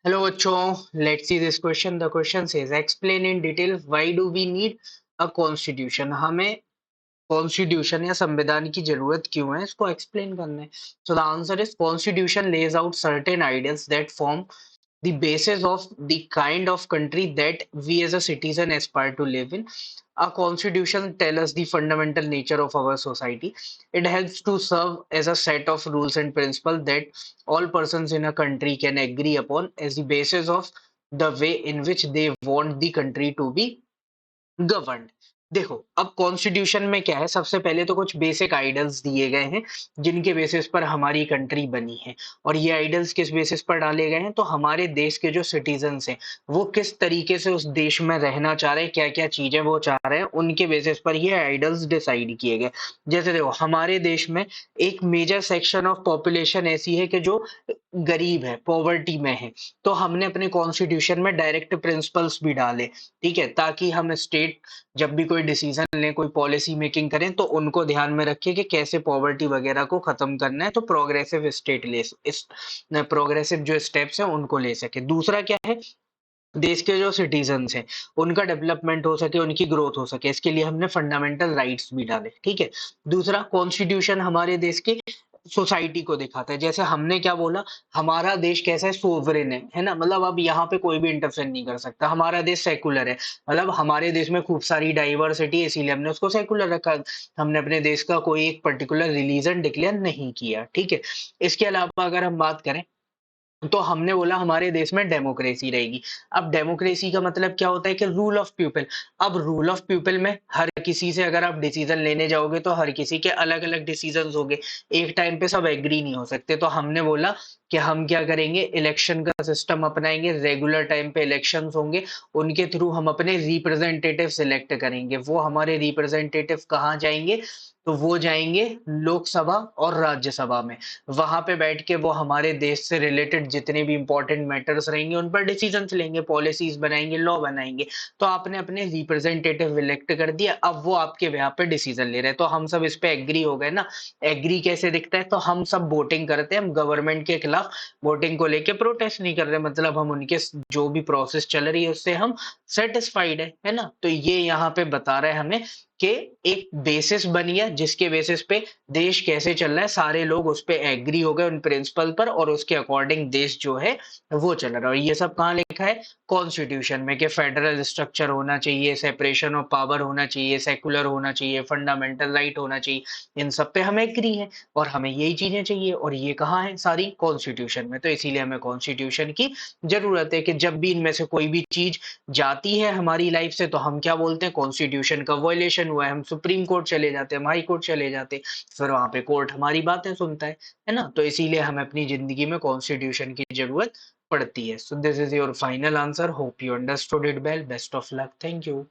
Hello बच्चों, let's see this question. The question says, explain in detail why do we need a constitution? हमें constitution या संविधान की जरूरत क्यों है, इसको एक्सप्लेन करना है. So the answer is constitution lays out certain ideals that form the basis of the kind of country that we as a citizen aspire to live in. Our constitution tells us the fundamental nature of our society. It helps to serve as a set of rules and principles that all persons in a country can agree upon as the basis of the way in which they want the country to be governed. देखो, अब constitution में क्या है, सबसे पहले तो कुछ basic idols दिए गए हैं जिनके बेसिस पर हमारी कंट्री बनी है. और ये आइडल्स किस बेसिस पर डाले गए हैं, तो हमारे देश के जो सिटीजन्स हैं वो किस तरीके से उस देश में रहना चाह रहे हैं, क्या क्या चीजें वो चाह रहे हैं, उनके बेसिस पर ये आइडल्स डिसाइड किए गए. जैसे देखो, हमारे देश में एक मेजर सेक्शन ऑफ पॉपुलेशन ऐसी है कि जो गरीब है, पॉवर्टी में है. तो हमने अपने कॉन्स्टिट्यूशन में डायरेक्ट प्रिंसिपल्स भी डाले, ठीक है, ताकि हम स्टेट जब भी कोई डिसीजन लें, कोई पॉलिसी मेकिंग करें, तो उनको ध्यान में रखें कि कैसे पॉवर्टी वगैरह को खत्म करना है, तो प्रोग्रेसिव स्टेट ले इस प्रोग्रेसिव जो स्टेप्स हैं उनको ले सके. दूसरा क्या है, देश के जो सिटीजन्स हैं उनका डेवलपमेंट हो सके, उनकी ग्रोथ हो सके, इसके लिए हमने फंडामेंटल राइट्स भी डाले. ठीक है. दूसरा, कॉन्स्टिट्यूशन हमारे देश की सोसाइटी को दिखाता है. जैसे हमने क्या बोला, हमारा देश कैसा है, सोवरेन है ना, मतलब अब यहाँ पे कोई भी इंटरफेयर नहीं कर सकता. हमारा देश सेकुलर है, मतलब हमारे देश में खूब सारी डाइवर्सिटी है, इसीलिए हमने उसको सेकुलर रखा. हमने अपने देश का कोई एक पर्टिकुलर रिलीजन डिक्लेयर नहीं किया. ठीक है. इसके अलावा अगर हम बात करें, तो हमने बोला हमारे देश में डेमोक्रेसी रहेगी. अब डेमोक्रेसी का मतलब क्या होता है कि रूल ऑफ पीपल. अब रूल ऑफ पीपल में हर किसी से अगर आप डिसीजन लेने जाओगे तो हर किसी के अलग अलग डिसीजन होंगे, एक टाइम पे सब एग्री नहीं हो सकते. तो हमने बोला कि हम क्या करेंगे, इलेक्शन का सिस्टम अपनाएंगे, रेगुलर टाइम पे इलेक्शंस होंगे, उनके थ्रू हम अपने रिप्रेजेंटेटिव सिलेक्ट करेंगे. वो हमारे रिप्रेजेंटेटिव कहाँ जाएंगे, तो वो जाएंगे लोकसभा और राज्यसभा में. वहां पे बैठ के वो हमारे देश से रिलेटेड जितने भी इंपॉर्टेंट मैटर्स रहेंगे उन पर डिसीजंस लेंगे, पॉलिसीज बनाएंगे, लॉ बनाएंगे. तो आपने अपने रिप्रेजेंटेटिव इलेक्ट कर दिया, अब वो आपके यहाँ पे डिसीजन ले रहे हैं, तो हम सब इस पे एग्री हो गए ना. एग्री कैसे दिखता है, तो हम सब वोटिंग करते हैं, हम गवर्नमेंट के खिलाफ वोटिंग को लेके प्रोटेस्ट नहीं कर रहे, मतलब हम उनके जो भी प्रोसेस चल रही है उससे हम सेटिस्फाइड है ना. तो ये यहाँ पे बता रहे हैं हमें कि एक बेसिस बन गया जिसके बेसिस पे देश कैसे चल रहा है, सारे लोग उस पे एग्री हो गए उन प्रिंसिपल पर, और उसके अकॉर्डिंग देश जो है वो चल रहा है. और ये सब कहाँ लिखा है, कॉन्स्टिट्यूशन में, कि फेडरल स्ट्रक्चर होना चाहिए, सेपरेशन ऑफ पावर होना चाहिए, सेकुलर होना चाहिए, फंडामेंटल राइट होना चाहिए. इन सब पे हम एग्री हैं और हमें यही चीजें चाहिए, और ये कहाँ है, सारी कॉन्स्टिट्यूशन में. तो इसीलिए हमें कॉन्स्टिट्यूशन की जरूरत है कि जब भी इनमें से कोई भी चीज जाती है हमारी लाइफ से, तो हम क्या बोलते हैं, कॉन्स्टिट्यूशन का वायलेशन हुआ है, हम सुप्रीम कोर्ट चले जाते हैं, हम हाई कोर्ट चले जाते हैं, फिर वहां पे कोर्ट हमारी बातें सुनता है ना. तो इसीलिए हमें अपनी जिंदगी में कॉन्स्टिट्यूशन की जरूरत पड़ती है. So this is your final answer. Hope you understood it well. Best of luck. Thank you.